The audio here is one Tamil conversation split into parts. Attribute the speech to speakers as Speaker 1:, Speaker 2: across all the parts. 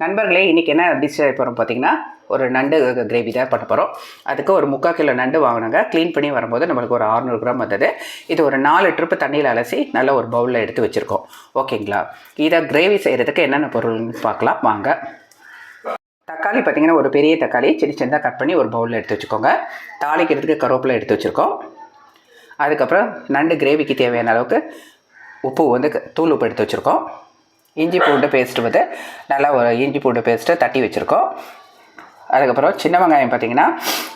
Speaker 1: நண்பர்களே, இன்றைக்கி என்ன டிஷ் செய்ய போகிறோம் பார்த்தீங்கன்னா, ஒரு நண்டு கிரேவி தான் பண்ண போகிறோம். அதுக்கு ஒரு 3/4 கிலோ நண்டு வாங்கினாங்க. க்ளீன் பண்ணி வரும்போது நம்மளுக்கு ஒரு 600 கிராம் வந்தது. இது ஒரு 4 ட்ரிப்பு தண்ணியில் அலசி நல்ல ஒரு பவுலில் எடுத்து வச்சுருக்கோம். ஓகேங்களா? இதை கிரேவி செய்கிறதுக்கு என்னென்ன பொருள்னு பார்க்கலாம் வாங்க. தக்காளி பார்த்திங்கன்னா, ஒரு பெரிய தக்காளி சின்னதாக கட் பண்ணி ஒரு பவுலில் எடுத்து வச்சுக்கோங்க. தாளிக்கிறதுக்கு கருவேப்பிலை எடுத்து வச்சுருக்கோம். அதுக்கப்புறம் நண்டு கிரேவிக்கு தேவையான அளவுக்கு உப்பு வந்து தூள் உப்பு எடுத்து வச்சுருக்கோம். இஞ்சி பூண்டு பேஸ்ட்டு வந்து நல்லா ஒரு இஞ்சி பூண்டு பேஸ்ட்டு தட்டி வச்சுருக்கோம். அதுக்கப்புறம் சின்ன வெங்காயம் பார்த்திங்கன்னா,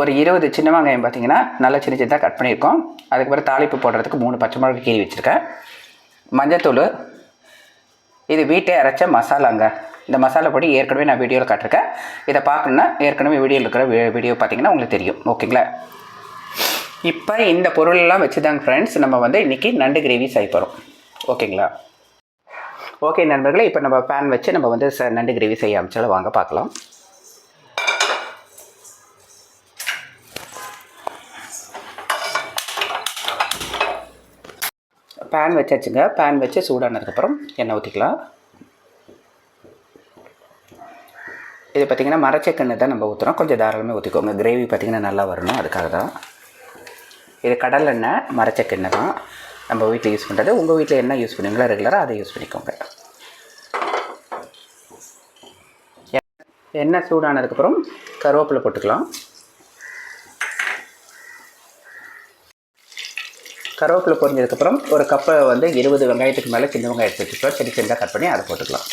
Speaker 1: ஒரு 20 சின்ன வெங்காயம் பார்த்திங்கன்னா நல்லா சின்னதாக கட் பண்ணியிருக்கோம். அதுக்கப்புறம் தாளிப்பு போடுறதுக்கு 3 பச்சை மிளகாய் கீறி வச்சுருக்கேன். மஞ்சத்தூள், இது வீட்டை அரைச்ச மசாலாங்க. இந்த மசாலா பொடி ஏற்கனவே நான் வீடியோவில் காட்டிருக்கேன். இதை பார்க்கணுன்னா ஏற்கனவே வீடியோவில் இருக்கிற வீடியோ பார்த்திங்கன்னா உங்களுக்கு தெரியும். ஓகேங்களா? இப்போ இந்த பொருளெல்லாம் வச்சு தாங்க ஃப்ரெண்ட்ஸ் நம்ம வந்து இன்றைக்கி நண்டு கிரேவி செய்ய போகிறோம். ஓகேங்களா? ஓகே நண்பர்களே, இப்போ நம்ம பேன் வச்சு நம்ம வந்து நண்டு கிரேவி செய்ய ஆரம்பிச்சாலும் வாங்க பார்க்கலாம். பேன் வச்சாச்சுங்க. பேன் வச்சு சூடானதுக்கப்புறம் எண்ணெய் ஊற்றிக்கலாம். இது பார்த்திங்கன்னா மரச்செக்கெண்ணெய் தான் நம்ம ஊற்றுறோம். கொஞ்சம் தாராளமாக ஊற்றிக்கோங்க. கிரேவி பார்த்திங்கன்னா நல்லா வரணும், அதுக்காக தான். இது கடலெண்ணெய், மரச்செக்கெண்ணெய் தான் நம்ம வீட்டில் யூஸ் பண்ணுறது. உங்கள் வீட்டில் என்ன யூஸ் பண்ணுவீங்களா ரெகுலராக அதை யூஸ் பண்ணிக்கோங்க. எண்ணெய் சூடானதுக்கப்புறம் கருவேப்பிலை போட்டுக்கலாம். கருவேப்பிலை பொரிஞ்சதுக்கப்புறம் ஒரு கப்பை வந்து 20 வெங்காயத்துக்கு மேலே சின்ன வெங்காயம் எடுத்து வச்சுக்கலாம். சின்னதாக கட் பண்ணி அதை போட்டுக்கலாம்.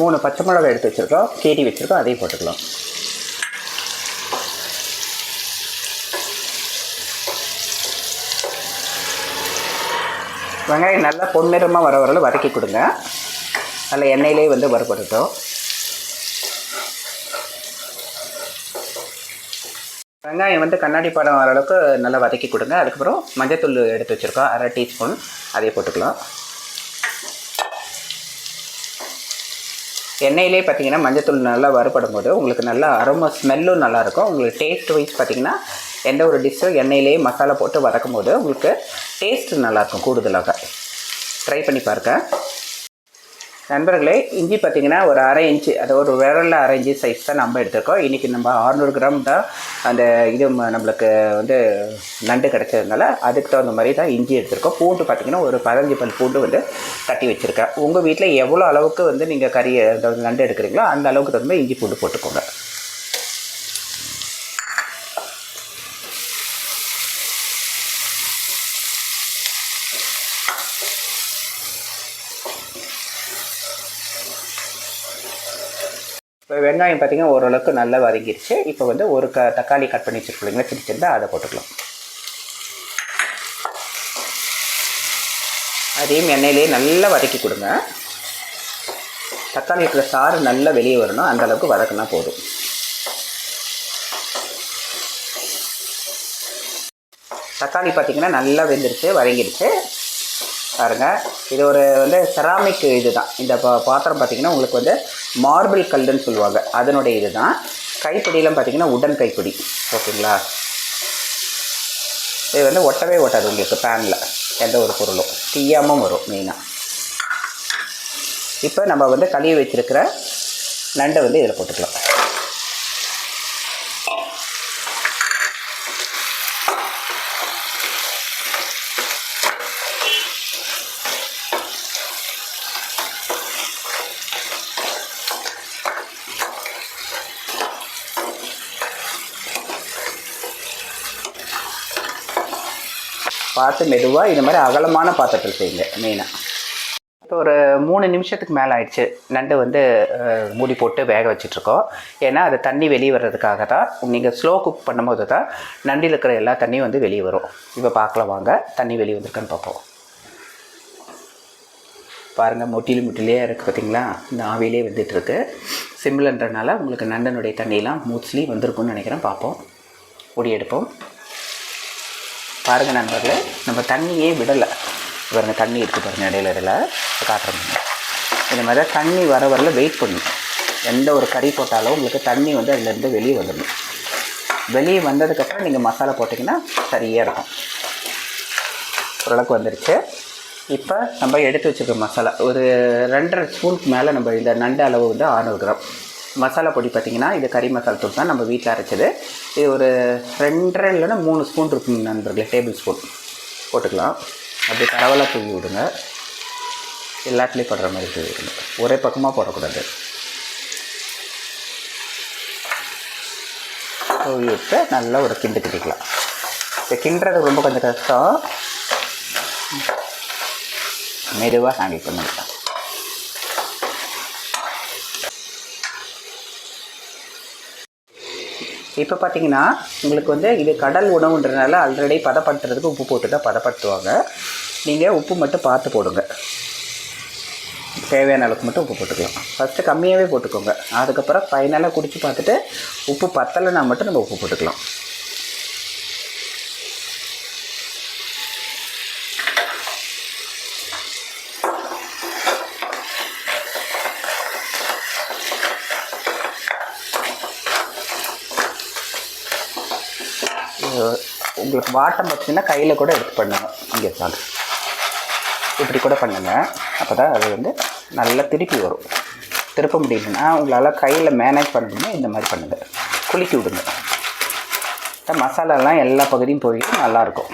Speaker 1: மூணு பச்சை மிளகாய் எடுத்து வச்சுருக்கோம், கீரி வச்சுருக்கோம், அதையும் போட்டுக்கலாம். வெங்காயம் நல்லா பொன்னிறமாக வர வரல வதக்கி கொடுங்க. நல்லா எண்ணெயிலே வந்து வறுபடட்டும். வெங்காயம் வந்து கண்ணாடி படம் வர அளவுக்கு நல்லா வதக்கி கொடுங்க. அதுக்கப்புறம் மஞ்சத்தூள் எடுத்து வச்சுருக்கோம், 1/2 டீஸ்பூன், அதையும் போட்டுக்கலாம். எண்ணெயிலே பார்த்திங்கன்னா மஞ்சத்தூள் நல்லா வறுபடும் போது உங்களுக்கு நல்லா அரோமா ஸ்மெல்லும் நல்லாயிருக்கும். உங்களுக்கு டேஸ்ட் வைஸ் பார்த்திங்கன்னா எந்த ஒரு டிஷ்ஷும் எண்ணெயிலே மசாலா போட்டு வதக்கும் போது உங்களுக்கு டேஸ்ட்டு நல்லாயிருக்கும். கூடுதலாக ட்ரை பண்ணி பாருங்கள் நண்பர்களே. இஞ்சி பார்த்திங்கன்னா ஒரு 1/2 இன்ச்சு, அது ஒரு விரலில் 1/2 இன்ச்சு சைஸ் தான் நம்ம எடுத்துருக்கோம். இன்றைக்கி நம்ம 600 கிராம் தான் அந்த இது நம்மளுக்கு வந்து நண்டு கிடச்சதுனால அதுக்கு தகுந்த மாதிரி தான் இஞ்சி எடுத்துருக்கோம். பூண்டு பார்த்திங்கன்னா ஒரு 15 பல் பூண்டு வந்து கட்டி வச்சுருக்கேன். உங்கள் வீட்டில் எவ்வளோ அளவுக்கு வந்து நீங்கள் கறி நண்டு எடுக்கிறீங்களோ அந்த அளவுக்கு தகுந்த இஞ்சி பூண்டு போட்டுக்கோங்க. இப்போ வெங்காயம் பார்த்திங்கன்னா ஓரளவுக்கு நல்லா வதங்கிடுச்சு. இப்போ வந்து ஒரு தக்காளி கட் பண்ணி வச்சுருக்கீங்களா சின்னதாக, அதை போட்டுக்கலாம். அதையும் எண்ணெயிலே நல்லா வதக்கி கொடுங்க. தக்காளி இருக்கிற சாறு நல்லா வெளியே வரணும், அந்த அளவுக்கு வதக்கினா போதும். தக்காளி பார்த்திங்கன்னா நல்லா வெந்துருச்சு, வதங்கிடுச்சு பாருங்கள். இது ஒரு வந்து செராமிக் இது தான். இந்த பாத்திரம் பார்த்திங்கன்னா உங்களுக்கு வந்து மார்பிள் கல்லுன்னு சொல்லுவாங்க, அதனுடைய இது தான். கைப்பிடியெலாம் பார்த்திங்கன்னா உடன் கைப்பிடி. ஓகேங்களா? இது வந்து ஒட்டவே ஒட்டாது உங்களுக்கு பேனில் எந்த ஒரு பொருளும் தீயாமல் வரும் மெயினாக. இப்போ நம்ம வந்து கழுவி வச்சுருக்கிற நண்டை வந்து இதில் போட்டுக்கலாம். பார்த்து மெதுவாக இந்த மாதிரி அகலமான பாத்திரத்தில் செய்யுங்க மெயினாக. இப்போ ஒரு 3 நிமிஷத்துக்கு மேலே ஆயிடுச்சு. நண்டு வந்து மூடி போட்டு வேக வச்சிட்ருக்கோம். ஏன்னா அது தண்ணி வெளியே வர்றதுக்காக தான். நீங்கள் ஸ்லோ குக் பண்ணும்போது தான் நண்டில் இருக்கிற எல்லா தண்ணியும் வந்து வெளியே வரும். இப்போ பார்க்கலாம் வாங்க, தண்ணி வெளியே வந்திருக்கான்னு பார்ப்போம். பாருங்கள், முட்டிலே இருக்குது பார்த்திங்களா? இந்த ஆவிலே வந்துட்டுருக்கு. சிம்லன்றனால உங்களுக்கு நண்டனுடைய தண்ணியெலாம் மோஸ்ட்லி வந்திருக்குன்னு நினைக்கிறேன். பார்ப்போம், பொடி எடுப்போம். பாருங்கள் நண்பர்களே, நம்ம தண்ணியே விடலை. பாருங்கள் தண்ணி இருக்குது பாருங்கள், இடையில காட்டுறோம். இந்த மாதிரி தான் தண்ணி வர வரல வெயிட் பண்ணணும். எந்த ஒரு கறி போட்டாலும் உங்களுக்கு தண்ணி வந்து அதுலேருந்து வெளியே வந்துடணும். வெளியே வந்ததுக்கப்புறம் நீங்கள் மசாலா போட்டிங்கன்னா சரியாக இருக்கும். ஓரளவுக்கு வந்துடுச்சு. இப்போ நம்ம எடுத்து வச்சுருக்க மசாலா ஒரு 2.5 ஸ்பூனுக்கு மேலே நம்ம இந்த நண்டு அளவு வந்து 600 கிராம் மசாலா பொடி. பார்த்திங்கன்னா இது கறி மசாலா தூள் தான் நம்ம வீட்டில் அரைச்சது. இது ஒரு 2.5 இல்லைன்னா 3 ஸ்பூன் இருக்குங்க நண்பர்களே, டேபிள் ஸ்பூன் போட்டுக்கலாம். அப்படி பரவலாக தூவி விடுங்க. எல்லாத்துலேயும் போடுற மாதிரி தூவி விடுங்க, ஒரே பக்கமாக போடக்கூடாது. தூவி விட்டு நல்லா ஒரு கிண்டு கிண்டிக்கலாம். இப்போ கிண்டுறது ரொம்ப கொஞ்சம் கஷ்டம், மெதுவாக ஹேண்டில் பண்ணிக்கலாம். இப்போ பார்த்தீங்கன்னா உங்களுக்கு வந்து இது கடல் உணவுன்றதுனால ஆல்ரெடி பதப்படுத்துறதுக்கு உப்பு போட்டு தான் பதப்படுத்துவாங்க. நீங்கள் உப்பு மட்டும் பார்த்து போடுங்க. தேவையான அளவுக்கு மட்டும் உப்பு போட்டுக்கலாம். ஃபஸ்ட்டு கம்மியாகவே போட்டுக்கோங்க. அதுக்கப்புறம் ஃபைனலாக குடித்து பார்த்துட்டு உப்பு பத்தலைன்னா மட்டும் நம்ம உப்பு போட்டுக்கலாம். உங்களுக்கு வாட்டம் பார்த்திங்கன்னா கையில் கூட எடுத்து பண்ணுங்க. இங்கே சார் இப்படி கூட பண்ணுங்கள். அப்போ தான் அது வந்து நல்லா திருப்பி வரும். திருப்ப முடியலன்னா உங்களால் கையில் மேனேஜ் பண்ணணும்னா இந்த மாதிரி பண்ணுங்கள். குலுக்கி விடுங்க. மசாலாலாம் எல்லா பகுதியும் போய் நல்லாயிருக்கும்.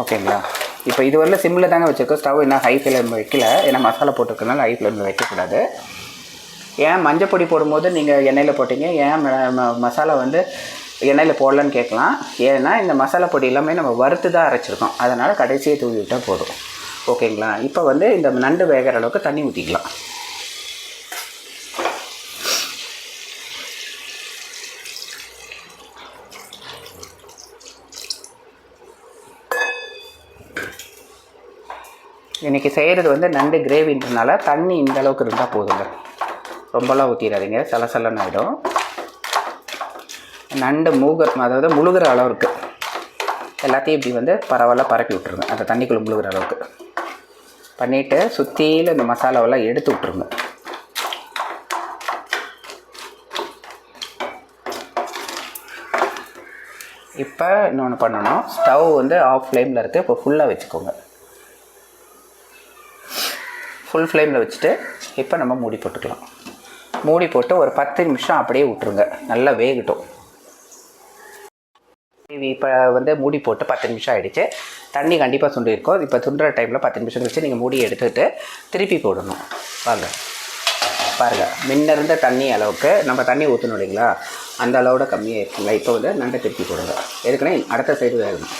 Speaker 1: ஓகேங்களா? இப்போ இது வரல சிம்மில் தாங்க வச்சுருக்கோம். ஸ்டவ் என்ன ஹை ஃப்ளேமில் வைக்கல, ஏன்னா மசாலா போட்டிருக்கனால ஹை ஃப்ளேமில் வைக்கக்கூடாது. ஏன் மஞ்சள் பொடி போடும்போது நீங்கள் எண்ணெயில் போட்டிங்க, ஏன் மசாலா வந்து எண்ணெயில் போடலன்னு கேட்கலாம். ஏன்னா இந்த மசாலா பொடி எல்லாமே நம்ம வறுத்து தான் அரைச்சிருக்கோம், அதனால் கடைசியை தூவி விட்டால் போதும். ஓகேங்களா? இப்போ வந்து இந்த நண்டு வேகிற அளவுக்கு தண்ணி ஊற்றிக்கலாம். இன்றைக்கி செய்கிறது வந்து நண்டு கிரேவின்றனால தண்ணி இந்த அளவுக்கு இருந்தால் போதுங்க. ரொம்பலாம் ஊற்றிடாதீங்க, சலசலன்னு ஆகிடும். நண்டு அதாவது முழுகிற அளவுக்கு எல்லாத்தையும் இப்படி வந்து பரவாயில்ல பரப்பி விட்ருங்க. அந்த தண்ணிக்குள்ளே முழுகிற அளவுக்கு பண்ணிவிட்டு சுற்றியில் இந்த மசாலாவெல்லாம் எடுத்து விட்ருங்க. இப்போ இன்னொன்று பண்ணணும், ஸ்டவ் வந்து ஆஃப் ஃப்ளேமில் இருக்குது. இப்போ ஃபுல்லாக வச்சுக்கோங்க. ஃபுல் ஃப்ளேமில் வச்சுட்டு இப்போ நம்ம மூடி போட்டுக்கலாம். மூடி போட்டு ஒரு 10 நிமிஷம் அப்படியே விட்ருங்க, நல்லா வேகட்டும். இப்போ வந்து மூடி போட்டு 10 நிமிஷம் ஆகிடுச்சு. தண்ணி கண்டிப்பாக சுண்டிருக்கும். இப்போ சுண்டுற டைமில் 10 நிமிஷம் கழிச்சு நீங்கள் மூடி எடுத்துகிட்டு திருப்பி போடணும். பாருங்கள் முன்ன இருந்த தண்ணி அளவுக்கு நம்ம தண்ணி ஊற்றணும் இல்லைங்களா, அந்த அளவோட கம்மியாக இருக்குங்களா. இப்போ வந்து நண்டை திருப்பி போடுங்க. எதுக்குன்னா அடுத்த சைடு வேகணும்.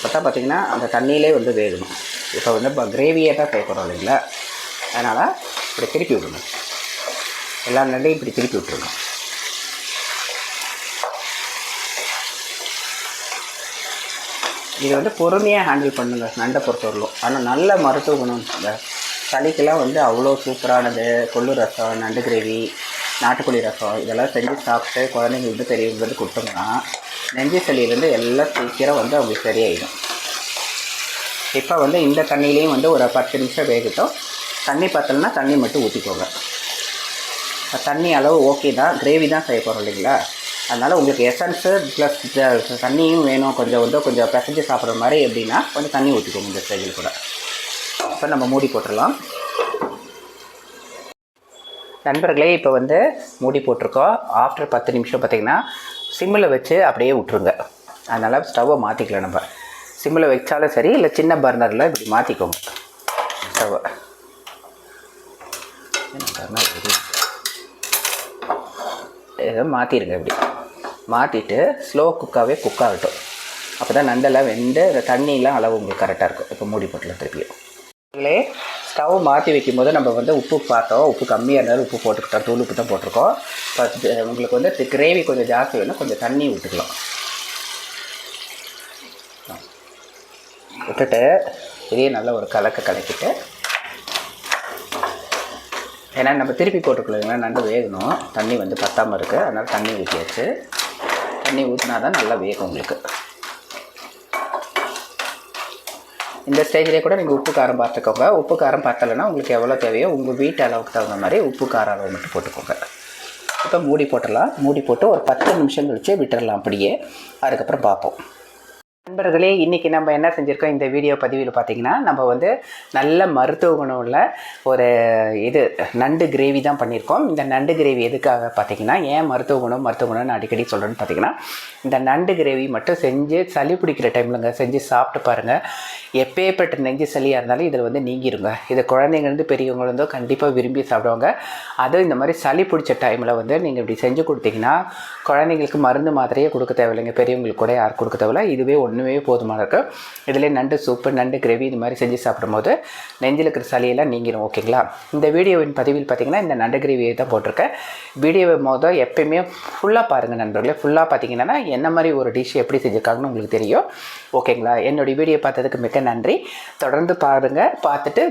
Speaker 1: பார்த்தீங்கன்னா அந்த தண்ணியிலே வந்து வேகணும். இப்போ வந்து கிரேவியே தான் சேர்க்குறோம் இல்லைங்களா, அதனால் இப்படி திருப்பி விடணும். எல்லா நண்டையும் இப்படி திருப்பி விட்டுருங்க. இது வந்து பொறுமையாக ஹேண்டில் பண்ணுங்க நண்டை பொறுத்தவரையிலும். ஆனால் நல்ல மருத்துவ குணம். இந்த சளிக்கெல்லாம் வந்து அவ்வளோ சூப்பரானது. கொள்ளு ரசம், நண்டு கிரேவி, நாட்டுக்கோழி ரசம் இதெல்லாம் செஞ்சு சாப்பிட்டு குழந்தைங்களுக்கு பெரியவங்க வந்து கொடுத்தோம்னா நெஞ்சு சளியிலேருந்து எல்லாம் சீக்கிரம் வந்து அவங்களுக்கு சரியாயிடும். இப்போ வந்து இந்த தண்ணியிலையும் வந்து ஒரு 10 நிமிஷம் வேகட்டும். தண்ணி பத்தலைன்னா தண்ணி மட்டும் ஊற்றிக்கோங்க. தண்ணி அளவு ஓகே தான், கிரேவி தான் செய்ய போகிறோம் இல்லைங்களா, அதனால் உங்களுக்கு எசன்ஸு ப்ளஸ் தண்ணியும் வேணும். கொஞ்சம் பிசைஞ்சு சாப்பிட்ற மாதிரி எப்படின்னா கொஞ்சம் தண்ணி ஊற்றிக்கோங்க இந்த ஸ்டேஜில் கூட. இப்போ நம்ம மூடி போட்டுடலாம். நண்பர்களே, இப்போ வந்து மூடி போட்டிருக்கோம். ஆஃப்டர் 10 நிமிஷம் பார்த்திங்கன்னா சிம்மில் வச்சு அப்படியே விட்ருங்க. அதனால் ஸ்டவ்வை மாற்றிக்கலாம். நம்ம சிம்மில் வச்சாலும் சரி, இல்லை சின்ன பர்னரில் இப்படி மாற்றிக்கோங்க ஸ்டவ்வை. இதை மாற்றிடுங்க. இப்படி மாற்றிட்டு ஸ்லோ குக்காகவே குக் ஆகட்டும். அப்போ தான் நண்டெல்லாம் வெந்து இந்த தண்ணியெலாம் அளவு உங்களுக்கு கரெக்டாக இருக்கும். இப்போ மூடி போட்டலாம் திருப்பியும். இதிலே ஸ்டவ் மாற்றி வைக்கும் போது நம்ம வந்து உப்பு பார்த்தோம், உப்பு கம்மியாக இருந்தாலும் உப்பு போட்டுக்கிட்டோம், தூள் உப்பு தான் போட்டிருக்கோம். இப்போ உங்களுக்கு வந்து கிரேவி கொஞ்சம் ஜாஸ்தி வேணும், கொஞ்சம் தண்ணி விட்டுக்கலாம். விட்டுட்டு இதே நல்லா ஒரு கலக்கிட்டு, ஏன்னா நம்ம திருப்பி போட்டுக்கலாங்களா, நண்டு வேகணும், தண்ணி வந்து பத்தாமல் இருக்குது, அதனால் தண்ணி ஊற்றியாச்சு. தண்ணி ஊற்றினா தான் நல்லா வேகும் உங்களுக்கு. இந்த ஸ்டேஜ்லேயே கூட நீங்கள் உப்பு காரம் பார்த்துக்கோங்க. உப்பு காரம் பார்த்தலைன்னா உங்களுக்கு எவ்வளோ தேவையோ உங்கள் வீட்டு அளவுக்கு தகுந்த மாதிரி உப்பு காரம் அளவு மட்டும் போட்டுக்கோங்க. இப்போ மூடி போட்டுடலாம். மூடி போட்டு ஒரு 10 நிமிஷம் கழிச்சு விட்டுடலாம் அப்படியே. அதுக்கப்புறம் பார்ப்போம். நண்பர்களே, இன்றைக்கி நம்ம என்ன செஞ்சுருக்கோம் இந்த வீடியோ பதிவில் பார்த்திங்கன்னா, நம்ம வந்து நல்ல மருத்துவ குணம் உள்ள ஒரு நண்டு கிரேவி தான் பண்ணியிருக்கோம். இந்த நண்டு கிரேவி எதுக்காக பார்த்திங்கன்னா, ஏன் மருத்துவ குணம்னு அடிக்கடி சொல்கிறேன்னு பார்த்திங்கன்னா, இந்த நண்டு கிரேவி மட்டும் செஞ்சு சளி பிடிக்கிற டைமில்ங்க செஞ்சு சாப்பிட்டு பாருங்கள். எப்பேற்பட்ட நெஞ்சு சளியாக இருந்தாலும் இதில் வந்து நீங்கிருங்க. இது குழந்தைங்கள்ந்து பெரியவங்களுந்தோ கண்டிப்பாக விரும்பி சாப்பிடுவாங்க. அதுவும் இந்த மாதிரி சளி பிடிச்ச டைமில் வந்து நீங்கள் இப்படி செஞ்சு கொடுத்தீங்கன்னா, குழந்தைங்களுக்கு மருந்து மாத்திரையே கொடுக்க தேவையில்லைங்க. பெரியவங்களுக்கு கூட யாரும் கொடுக்க தேவையில்லை. இதுவே ஒன்றுமே போதுமான இருக்குது. இதிலே நண்டு சூப்பு, நண்டு கிரேவி இது மாதிரி செஞ்சு சாப்பிடும்போது நெஞ்சில் இருக்கிற சளியெல்லாம் நீங்கிடும். ஓகேங்களா? இந்த வீடியோவின் பதிவில் பார்த்திங்கன்னா இந்த நண்டு கிரேவியை தான் போட்டிருக்கேன். வீடியோவை எப்பயுமே ஃபுல்லாக பாருங்கள் நண்பர்களே. ஃபுல்லாக பார்த்தீங்கன்னா என்ன மாதிரி ஒரு டிஷ் எப்படி செஞ்சுருக்காங்கன்னு உங்களுக்கு தெரியும். ஓகேங்களா? என்னுடைய வீடியோ பார்த்ததுக்கு மிக்க நன்றி. தொடர்ந்து பாருங்கள். பார்த்துட்டு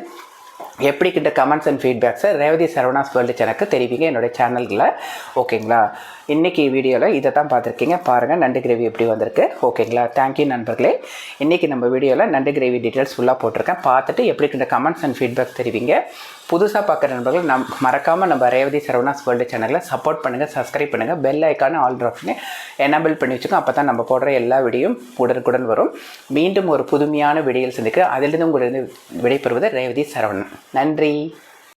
Speaker 1: எப்படி கிட்ட கமெண்ட்ஸ் அண்ட் ஃபீட்பேக்ஸை ரேவதி சரவணாஸ் வேர்ல்டு சேனலுக்கு தெரிவிங்க என்னுடைய சேனல்களில். ஓகேங்களா? இன்றைக்கி வீடியோவில் இதை தான் பார்த்துருக்கீங்க. பாருங்கள் நண்டு கிரேவி எப்படி வந்திருக்கு. ஓகேங்களா? தேங்க்யூ நண்பர்களே. இன்றைக்கி நம்ம வீடியோவில் நண்டு கிரேவி டீட்டெயில்ஸ் ஃபுல்லாக போட்டிருக்கேன். பார்த்துட்டு எப்படி கிட்ட கமெண்ட்ஸ் அண்ட் ஃபீட்பேக் தெரிவிங்க. புதுசாக பார்க்குற நண்பர்கள் மறக்காமல் நம்ம ரேவதி சரவணாஸ் வேர்ல்டு சேனலில் சப்போர்ட் பண்ணுங்கள், சப்ஸ்கிரைப் பண்ணுங்கள், பெல் ஐக்கான ஆல் ஆப்ஷனை எனேபிள் பண்ணி வச்சுக்கோங்க. அப்போ தான் நம்ம போடுற எல்லா வீடியோவும் உடனுக்குடன் வரும். மீண்டும் ஒரு புதுமையான வீடியோவில் சந்திக்க அதிலிருந்து உங்களுக்கு விடைபெறுவது ரேவதி சரவணன். நன்றி.